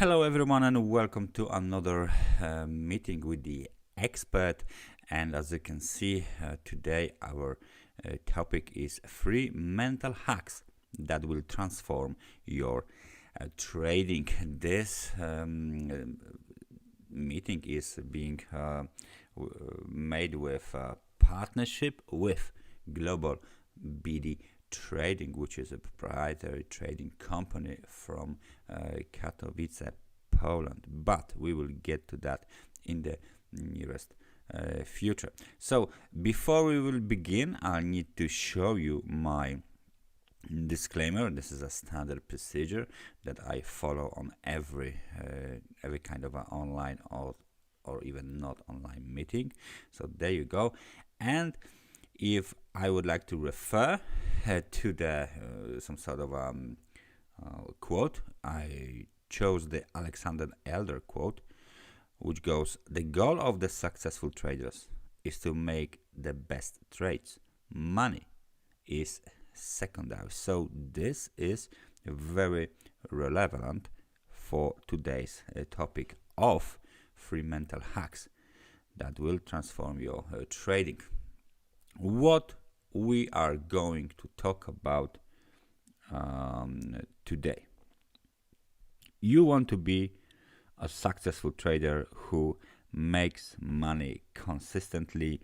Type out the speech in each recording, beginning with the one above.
Hello everyone and welcome to another meeting with the expert. And as you can see, today our topic is 3 mental hacks that will transform your trading. This meeting is being made with a partnership with Global BD Trading, which is a proprietary trading company from Katowice, Poland. But we will get to that in the nearest future. So before we will begin, I need to show you my disclaimer. This is a standard procedure that I follow on every kind of an online or even not online meeting. So there you go. And if I would like to refer to the some sort of quote, I chose the Alexander Elder quote, which goes, "The goal of the successful traders is to make the best trades. Money is secondary." So this is very relevant for today's topic of 3 mental hacks that will transform your trading. What we are going to talk about today. You want to be a successful trader who makes money consistently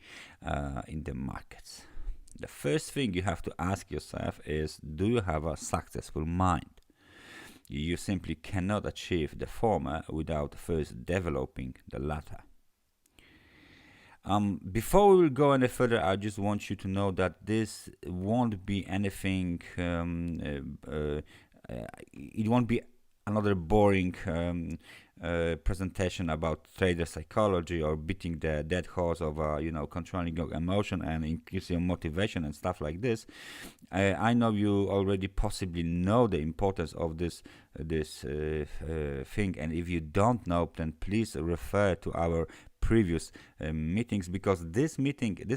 in the markets. The first thing you have to ask yourself is, do you have a successful mind? You simply cannot achieve the former without first developing the latter. Before we will go any further, I just want you to know that this won't be anything, it won't be another boring presentation about trader psychology or beating the dead horse of controlling your emotion and increasing your motivation and stuff like this. I know you already possibly know the importance of this thing, and if you don't know, then please refer to our previous meetings, because this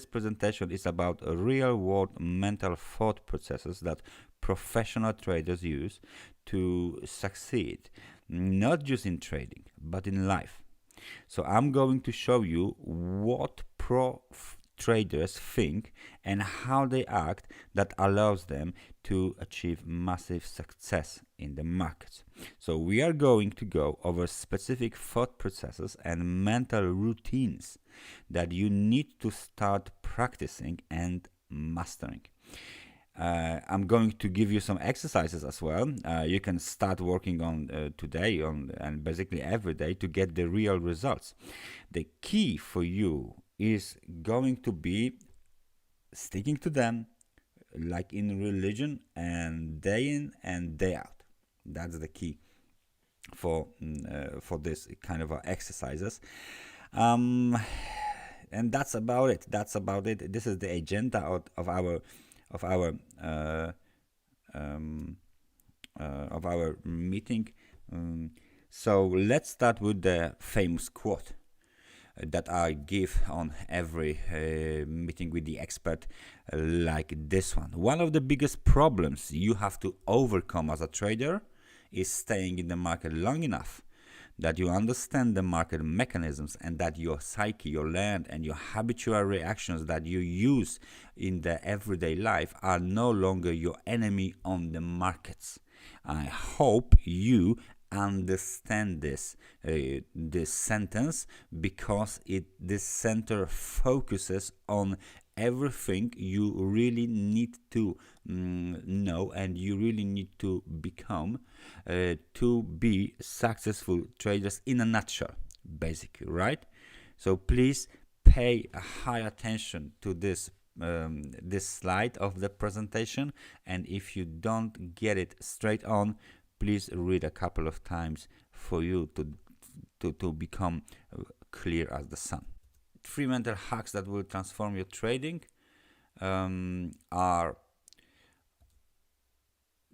presentation is about real world mental thought processes that professional traders use to succeed, not just in trading but in life. So I'm going to show you what traders think and how they act that allows them to achieve massive success in the markets. So we are going to go over specific thought processes and mental routines that you need to start practicing and mastering. I'm going to give you some exercises as well. You can start working on today and basically every day to get the real results. The key for you is going to be sticking to them like in religion, and day in and day out. That's the key for this kind of exercises. And that's about it. This is the agenda of our meeting. So let's start with the famous quote that I give on every meeting with the expert, like this one. One of the biggest problems you have to overcome as a trader is staying in the market long enough that you understand the market mechanisms and that your psyche, your learned and your habitual reactions that you use in the everyday life are no longer your enemy on the markets. I hope you understand this sentence, because this center focuses on everything you really need to know and you really need to become to be successful traders in a nutshell, basically, right? So please pay a high attention to this slide of the presentation, and if you don't get it straight on, please read a couple of times for you to become clear as the sun. 3 mental hacks that will transform your trading are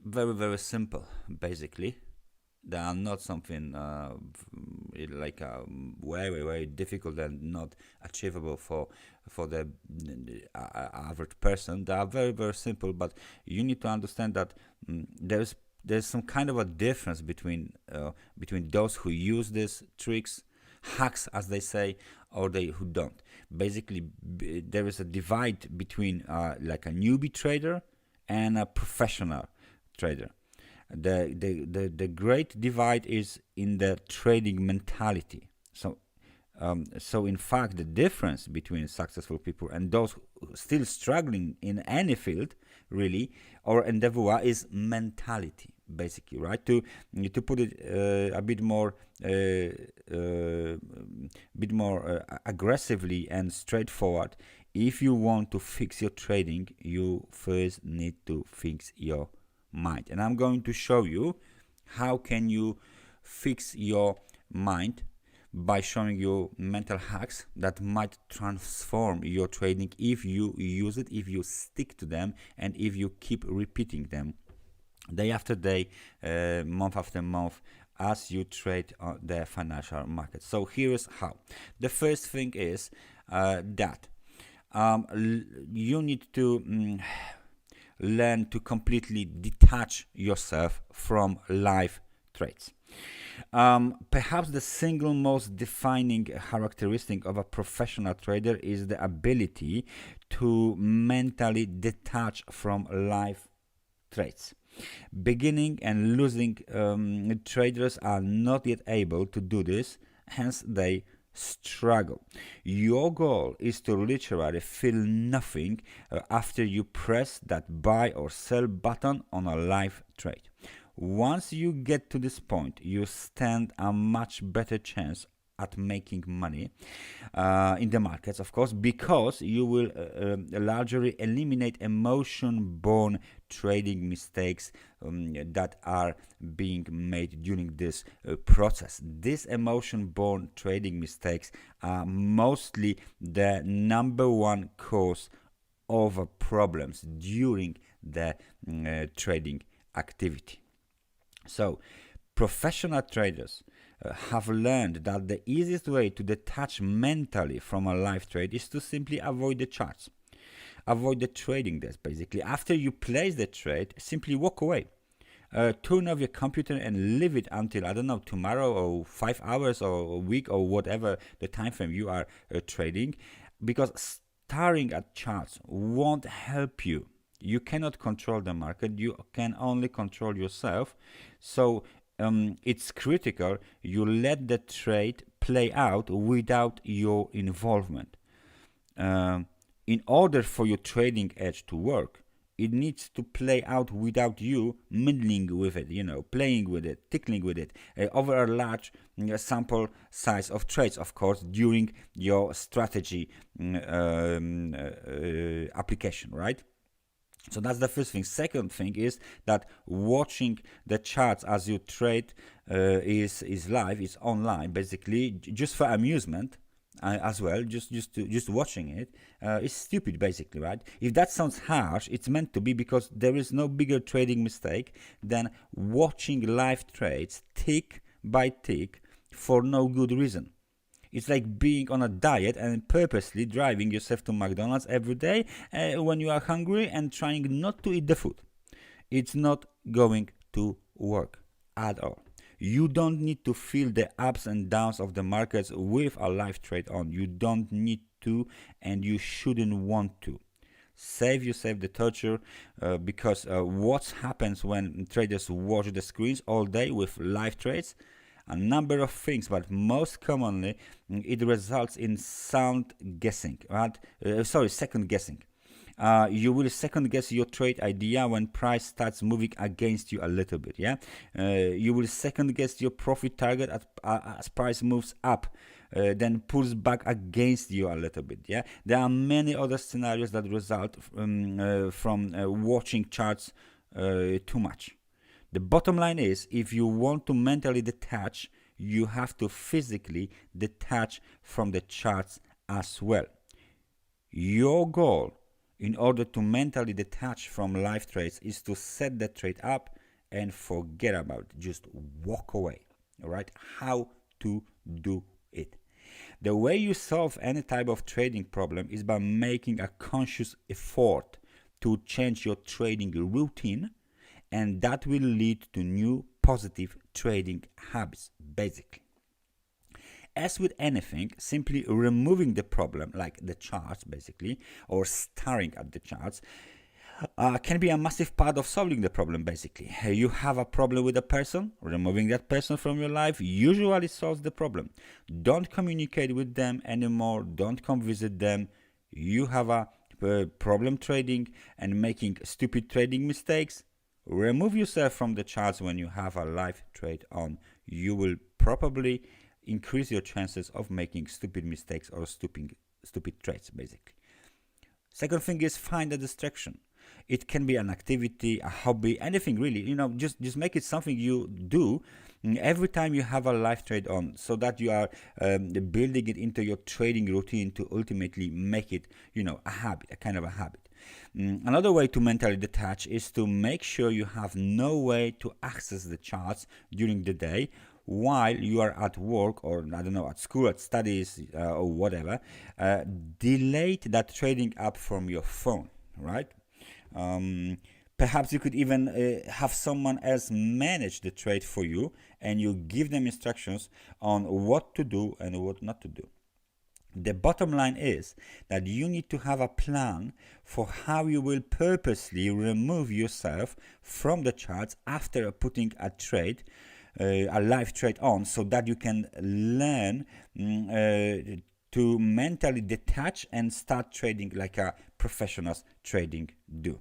very, very simple. Basically, they are not something like very difficult and not achievable for the average person. They are very, very simple, but you need to understand that there is there's some kind of a difference between those who use these tricks, hacks as they say, or they who don't. Basically, there is a divide between like a newbie trader and a professional trader. The great divide is in the trading mentality. So in fact, the difference between successful people and those still struggling in any field, really, or endeavor, is mentality, basically, right? To put it a bit more aggressively and straightforward, if you want to fix your trading, you first need to fix your mind. And I'm going to show you how can you fix your mind by showing you mental hacks that might transform your trading if you use it, if you stick to them, and if you keep repeating them day after day, month after month, as you trade on the financial market. So here is how. The first thing is that you need to learn to completely detach yourself from live trades. Perhaps the single most defining characteristic of a professional trader is the ability to mentally detach from live trades. Beginning and losing traders are not yet able to do this, hence they struggle. Your goal is to literally feel nothing after you press that buy or sell button on a live trade. Once you get to this point, you stand a much better chance at making money in the markets, of course, because you will largely eliminate emotion-born trading mistakes that are being made during this process. These emotion-born trading mistakes are mostly the number one cause of problems during the trading activity. So, professional traders have learned that the easiest way to detach mentally from a live trade is to simply avoid the charts. Avoid the trading desk, basically. After you place the trade, simply walk away. Turn off your computer and leave it until, I don't know, tomorrow or 5 hours or a week or whatever the time frame you are trading, because staring at charts won't help you. You cannot control the market, you can only control yourself. So it's critical you let the trade play out without your involvement. In order for your trading edge to work, it needs to play out without you meddling with it, playing with it, tickling with it, over a large sample size of trades, of course, during your strategy application, right? So that's the first thing. Second thing is that watching the charts as you trade is live, is online, basically, just for amusement as well. Just watching it is stupid, basically, right? If that sounds harsh, it's meant to be, because there is no bigger trading mistake than watching live trades tick by tick for no good reason. It's like being on a diet and purposely driving yourself to McDonald's every day when you are hungry and trying not to eat the food. It's not going to work at all. You don't need to feel the ups and downs of the markets with a live trade on. You don't need to, and you shouldn't want to. Save yourself the torture, because what happens when traders watch the screens all day with live trades? A number of things, but most commonly it results in second guessing. You will second guess your trade idea when price starts moving against you a little bit. You will second guess your profit target as price moves up, then pulls back against you a little bit. There are many other scenarios that result from watching charts too much. The bottom line is, if you want to mentally detach, you have to physically detach from the charts as well. Your goal, in order to mentally detach from live trades, is to set the trade up and forget about it. Just walk away. All right? How to do it? The way you solve any type of trading problem is by making a conscious effort to change your trading routine and that will lead to new positive trading habits, basically. As with anything, simply removing the problem, like the charts basically, or staring at the charts, can be a massive part of solving the problem basically. You have a problem with a person, removing that person from your life usually solves the problem. Don't communicate with them anymore, don't come visit them. You have a problem trading and making stupid trading mistakes. Remove yourself from the charts when you have a live trade on. You will probably increase your chances of making stupid mistakes or stupid trades basically. Second thing is find a distraction. It can be an activity, a hobby, anything really. Just make it something you do every time you have a live trade on, so that you are building it into your trading routine to ultimately make it, a habit, a kind of a habit. Another way to mentally detach is to make sure you have no way to access the charts during the day while you are at work, or I don't know, at school, at studies, or whatever. Delete that trading app from your phone, right? Perhaps you could even have someone else manage the trade for you, and you give them instructions on what to do and what not to do. The bottom line is that you need to have a plan for how you will purposely remove yourself from the charts after putting a trade, a live trade on, so that you can learn to mentally detach and start trading like a professionals trading do.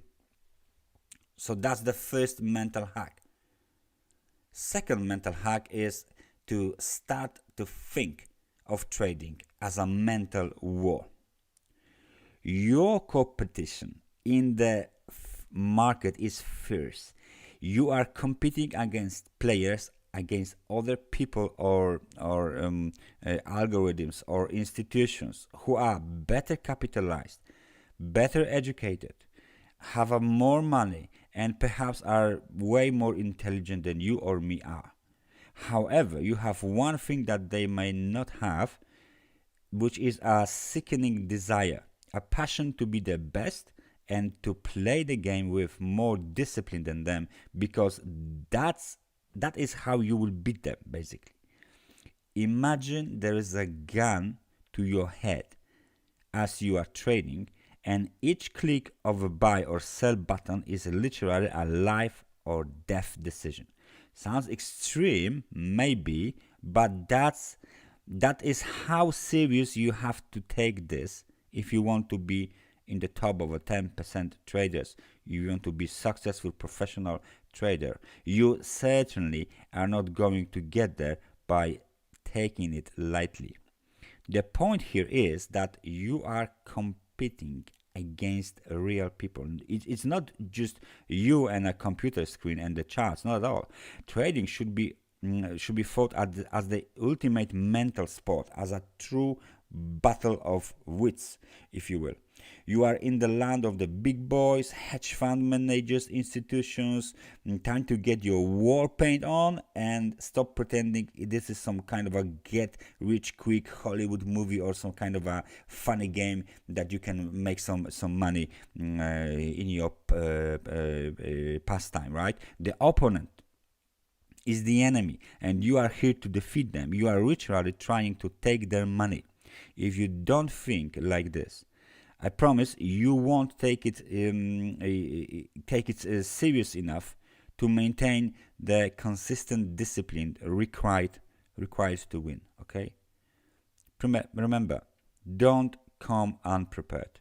So that's the first mental hack. Second mental hack is to start to think of trading as a mental war. Your competition in the market is fierce. You are competing against players, against other people, or algorithms or institutions who are better capitalized, better educated, have more money, and perhaps are way more intelligent than you or me are. However, you have one thing that they may not have, which is a sickening desire, a passion to be the best and to play the game with more discipline than them, because that is how you will beat them basically. Imagine there is a gun to your head as you are trading, and each click of a buy or sell button is literally a life or death decision. Sounds extreme, maybe, but that is how serious you have to take this if you want to be in the top of a 10% traders. You want to be successful professional trader. You certainly are not going to get there by taking it lightly. The point here is that you are competing against real people. It's not just you and a computer screen and the charts, not at all. Trading should be thought as the ultimate mental sport, as a true battle of wits, if you will. You are in the land of the big boys, hedge fund managers, institutions. Time to get your war paint on and stop pretending this is some kind of a get rich quick Hollywood movie or some kind of a funny game that you can make some money in your pastime, right? The opponent is the enemy, and you are here to defeat them. You are literally trying to take their money. If you don't think like this, I promise you won't take it serious enough to maintain the consistent discipline required to win. Okay. Remember, don't come unprepared.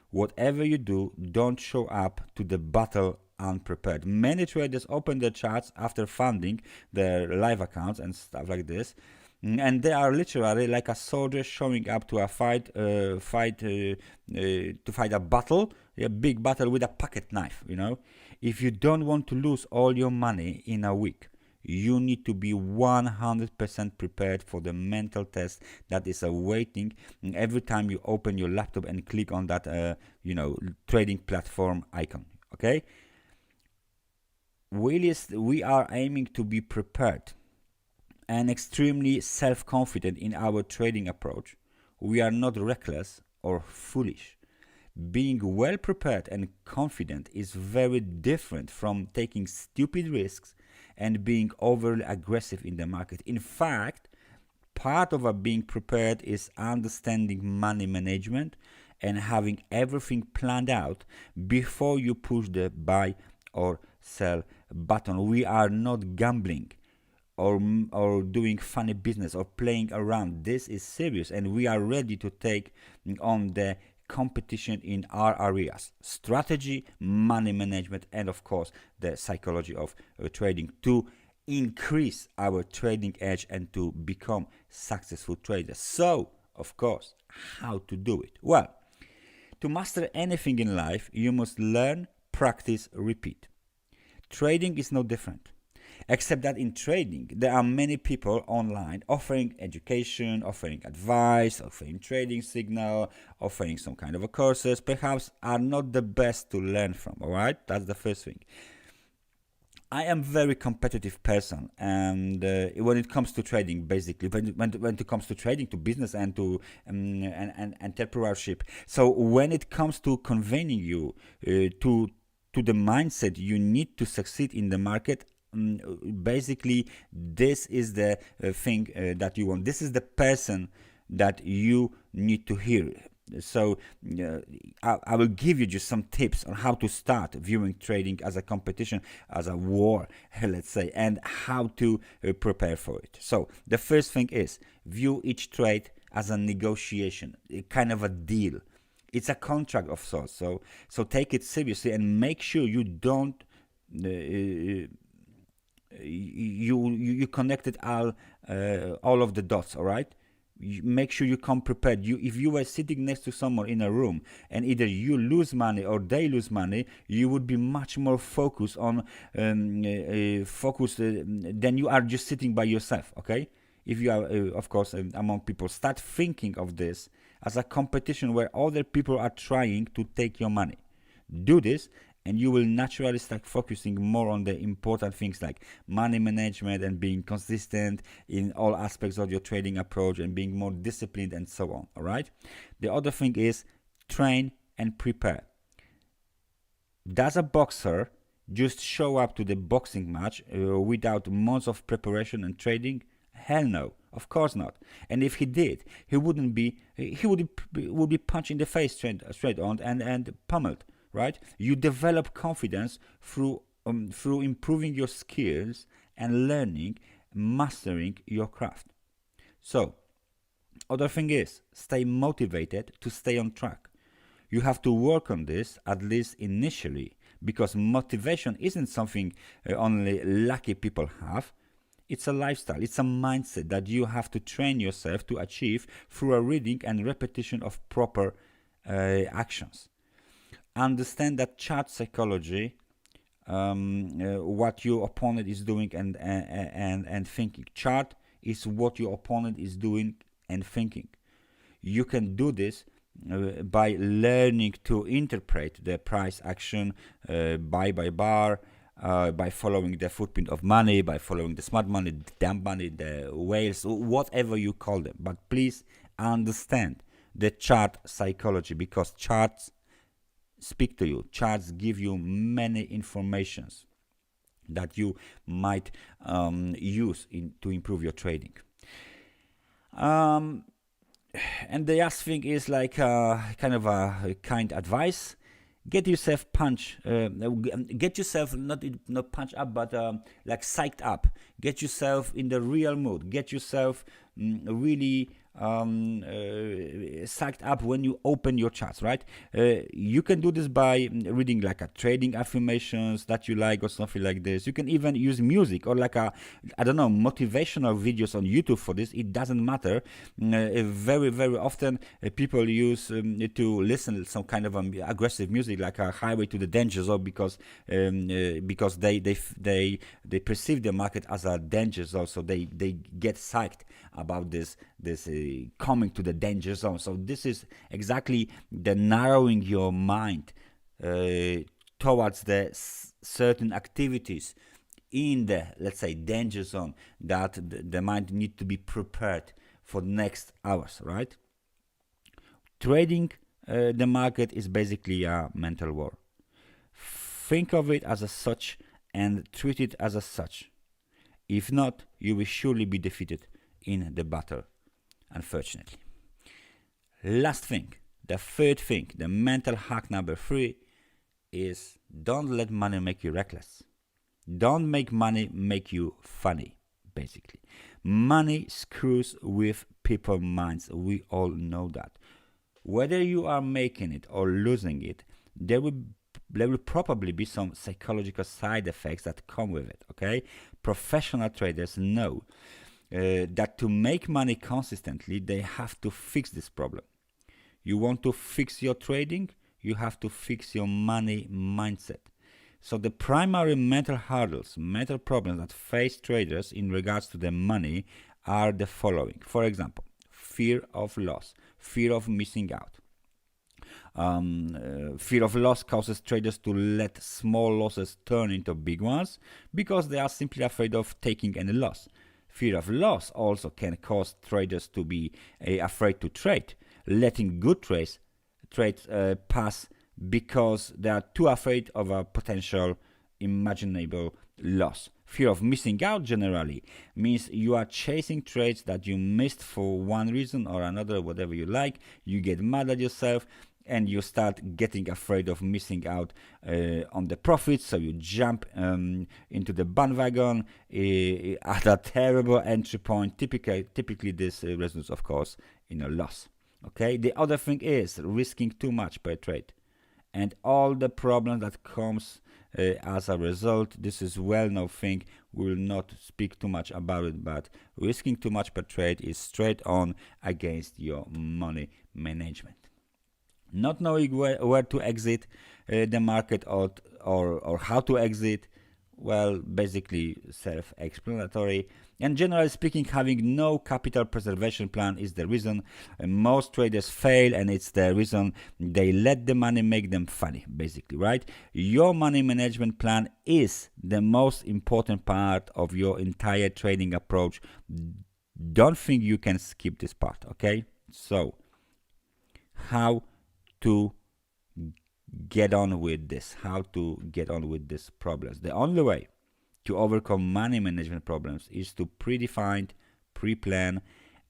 Whatever you do, don't show up to the battle unprepared. Many traders open their charts after funding their live accounts and stuff like this, and they are literally like a soldier showing up to a fight, to fight a battle, a big battle with a pocket knife. If you don't want to lose all your money in a week, you need to be 100% prepared for the mental test that is awaiting every time you open your laptop and click on that trading platform icon. Okay, we are aiming to be prepared and extremely self-confident in our trading approach. We are not reckless or foolish. Being well prepared and confident is very different from taking stupid risks and being overly aggressive in the market. In fact, part of being prepared is understanding money management and having everything planned out before you push the buy or sell button. We are not gambling or doing funny business or playing around. This is serious, and we are ready to take on the competition in our areas: strategy, money management, and of course the psychology of trading, to increase our trading edge and to become successful traders. So of course, how to do it? Well, to master anything in life, you must learn, practice, repeat. Trading is no different, except that in trading there are many people online offering education, offering advice, offering trading signal, offering some kind of a courses, perhaps are not the best to learn from. All right, that's the first thing. I am very competitive person, and when it comes to trading, basically, when it comes to trading, to business, and to and entrepreneurship. So when it comes to conveying you to the mindset you need to succeed in the market, basically, this is the thing that you want. This is the person that you need to hear. So I will give you just some tips on how to start viewing trading as a competition, as a war, let's say, and how to prepare for it. So the first thing is view each trade as a negotiation, a kind of a deal. It's a contract of sorts. So take it seriously and make sure you don't you connected all of the dots. All right, make sure you come prepared. If you were sitting next to someone in a room and either you lose money or they lose money, you would be much more focused on than you are just sitting by yourself. Okay, if you are of course among people, start thinking of this as a competition where other people are trying to take your money. Do this, and you will naturally start focusing more on the important things like money management and being consistent in all aspects of your trading approach and being more disciplined and so on. All right. The other thing is train and prepare. Does a boxer just show up to the boxing match without months of preparation and trading? Hell no, of course not. And if he did, he would be punched in the face straight on and pummeled. Right? You develop confidence through improving your skills and learning, mastering your craft. So, other thing is stay motivated to stay on track. You have to work on this, at least initially, because motivation isn't something only lucky people have. It's a lifestyle, it's a mindset that you have to train yourself to achieve through a reading and repetition of proper actions. Understand that chart psychology, what your opponent is doing and thinking. Chart is what your opponent is doing and thinking. You can do this by learning to interpret the price action buy by bar, by following the footprint of money, by following the smart money, the damn money, the whales, whatever you call them. But please understand the chart psychology, because charts speak to you. Charts give you many informations that you might use to improve your trading. And the last thing is like kind of a kind advice. Get yourself get yourself not punch up, but like psyched up. Get yourself in the real mood. Get yourself really psyched up when you open your charts, right? You can do this by reading like a trading affirmations that you like or something like this. You can even use music or like motivational videos on YouTube for this. It doesn't matter. Very often people use to listen to some kind of aggressive music like a highway to the danger zone, because they perceive the market as a danger zone, so they get psyched about this coming to the danger zone. So this is exactly the narrowing your mind towards the certain activities in the, let's say, danger zone, that the mind need to be prepared for the next hours, right? Trading the market is basically a mental war. Think of it as a such and treat it as a such. If not, you will surely be defeated in the battle, unfortunately. Last thing, the third thing, the mental hack number 3 is don't let money make you reckless. Don't make money make you funny, basically. Money screws with people's minds. We all know that. Whether you are making it or losing it, there will probably be some psychological side effects that come with it, okay? Professional traders know that to make money consistently, they have to fix this problem. You want to fix your trading, you have to fix your money mindset. So the primary mental hurdles, mental problems that face traders in regards to their money are the following. For example, fear of loss, fear of missing out. Fear of loss causes traders to let small losses turn into big ones because they are simply afraid of taking any loss. Fear of loss also can cause traders to be afraid to trade, letting good trades pass because they are too afraid of a potential imaginable loss. Fear of missing out generally means you are chasing trades that you missed for one reason or another, whatever you like. You get mad at yourself and you start getting afraid of missing out on the profits, so you jump into the bandwagon at a terrible entry point. Typically this results, of course, in a loss. Okay. The other thing is risking too much per trade, and all the problems that comes as a result. This is well-known thing. We will not speak too much about it, but risking too much per trade is straight on against your money management. Not knowing where to exit the market or how to exit, well, basically self-explanatory. And generally speaking, having no capital preservation plan is the reason most traders fail, and it's the reason they let the money make them funny, basically, right? Your money management plan is the most important part of your entire trading approach. Don't think you can skip this part, okay? So, how to get on with this, how to get on with these problems. The only way to overcome money management problems is to predefine, pre-plan,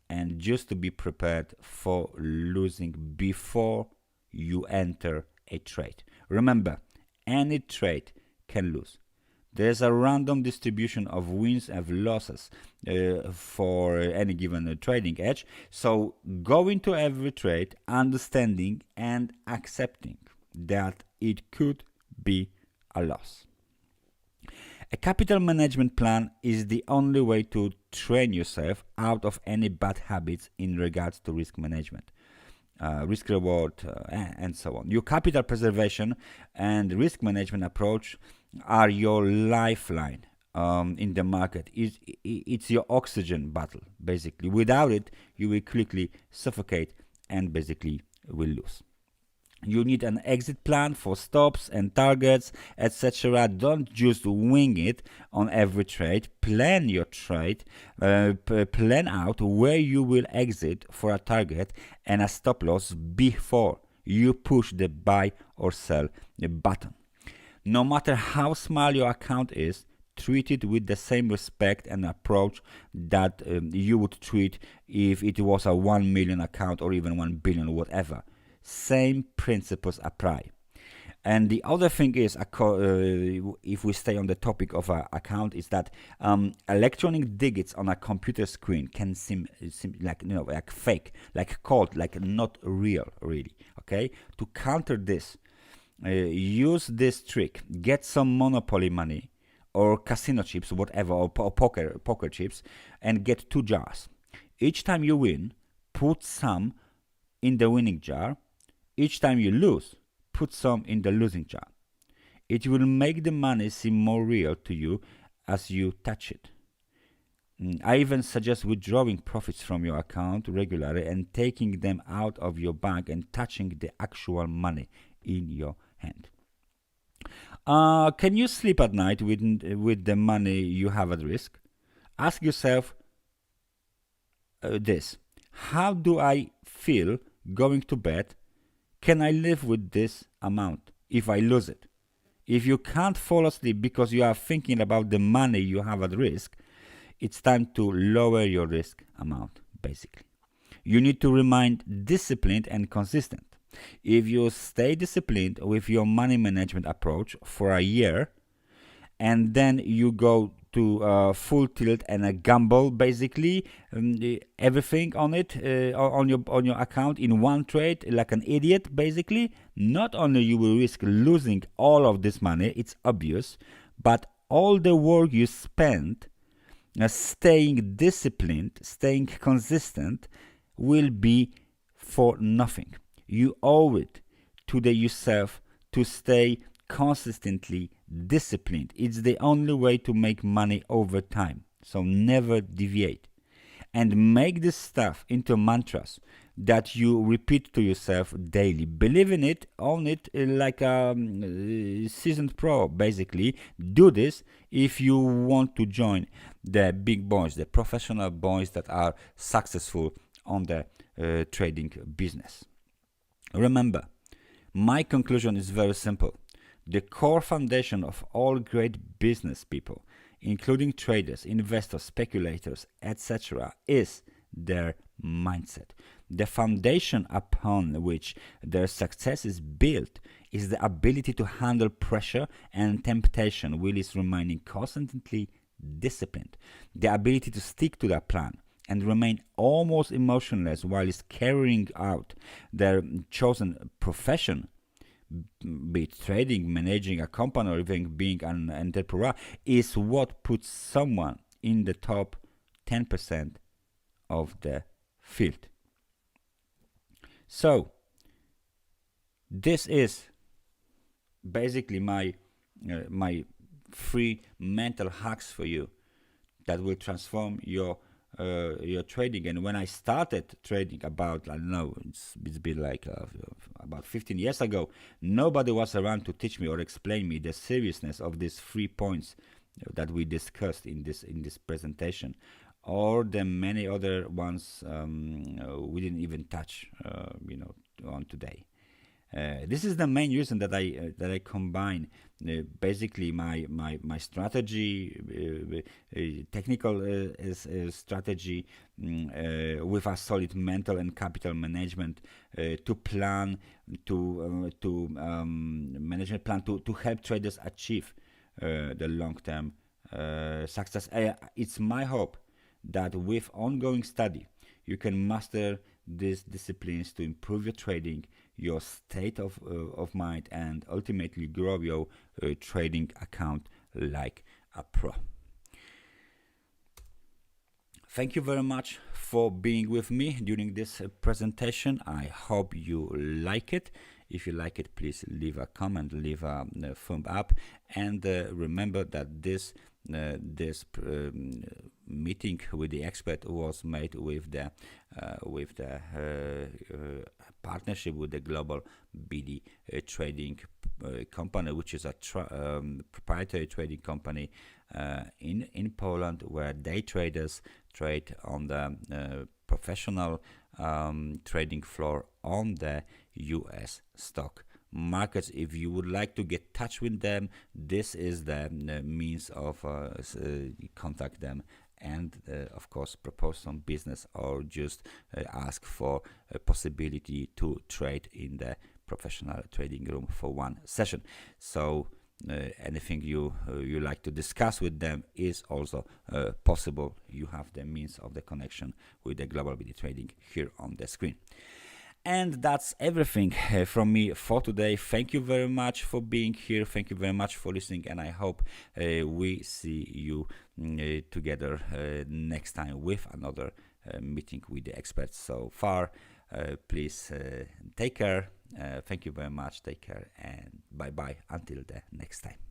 and just to be prepared for losing before you enter a trade. Remember, any trade can lose. There's a random distribution of wins and losses for any given trading edge. So go into every trade understanding and accepting that it could be a loss. A capital management plan is the only way to train yourself out of any bad habits in regards to risk management. Risk reward and so on. Your capital preservation and risk management approach are your lifeline in the market. It's your oxygen bottle, basically. Without it, you will quickly suffocate and basically will lose. You need an exit plan for stops and targets, etc. Don't just wing it on every trade. Plan your trade. Plan out where you will exit for a target and a stop loss before you push the buy or sell button. No matter how small your account is, treat it with the same respect and approach that you would treat if it was a 1 million account or even 1 billion or whatever. Same principles apply. And the other thing is, if we stay on the topic of an account, is that electronic digits on a computer screen can seem like, like fake, like cold, like not real, really. Okay. To counter this, use this trick. Get some Monopoly money or casino chips, whatever, or poker chips, and get 2 jars. Each time you win, put some in the winning jar. Each time you lose, put some in the losing jar. It will make the money seem more real to you as you touch it. I even suggest withdrawing profits from your account regularly and taking them out of your bank and touching the actual money in your hand. Can you sleep at night with the money you have at risk? Ask yourself this. How do I feel going to bed Can I live with this amount if I lose it? If you can't fall asleep because you are thinking about the money you have at risk, it's time to lower your risk amount, basically. You need to remain disciplined and consistent. If you stay disciplined with your money management approach for a year, and then you go to full tilt and a gamble, basically everything on it on your account in one trade like an idiot, basically, not only you will risk losing all of this money, it's obvious, but all the work you spent staying disciplined, staying consistent will be for nothing. You owe it to yourself to stay consistently disciplined. It's the only way to make money over time. So never deviate. And make this stuff into mantras that you repeat to yourself daily. Believe in it, own it like a seasoned pro, basically. Do this if you want to join the big boys, the professional boys that are successful on the trading business. Remember, my conclusion is very simple. The core foundation of all great business people, including traders, investors, speculators, etc., is their mindset. The foundation upon which their success is built is the ability to handle pressure and temptation while remaining constantly disciplined. The ability to stick to their plan and remain almost emotionless while carrying out their chosen profession, be it trading, managing a company, or even being an entrepreneur, is what puts someone in the top 10% of the field. So, this is basically my free mental hacks for you that will transform your trading. And when I started trading about, I don't know, it's been like about 15 years ago, nobody was around to teach me or explain me the seriousness of these 3 points that we discussed in this presentation, or the many other ones we didn't even touch on today. This is the main reason that I combine basically my strategy, technical strategy, with a solid mental and capital management to plan, to management plan to help traders achieve the long-term success. It's my hope that with ongoing study you can master these disciplines to improve your trading, your state of mind, and ultimately grow your trading account like a pro. Thank you very much for being with me during this presentation. I hope you like it. If you like it, please leave a comment, leave a thumb up, and remember that this meeting with the expert was made with the partnership with the global BD trading company, which is a proprietary trading company in Poland, where day traders trade on the professional trading floor on the US stock markets. If you would like to get in touch with them, this is the means of contact them and of course propose some business, or just ask for a possibility to trade in the professional trading room for one session. So anything you like to discuss with them is also possible. You have the means of the connection with the global BD trading here on the screen. And that's everything from me for today. Thank you very much for being here. Thank you very much for listening, and I hope we see you together next time with another meeting with the experts. So far, please take care. Thank you very much. Take care, and bye bye until the next time.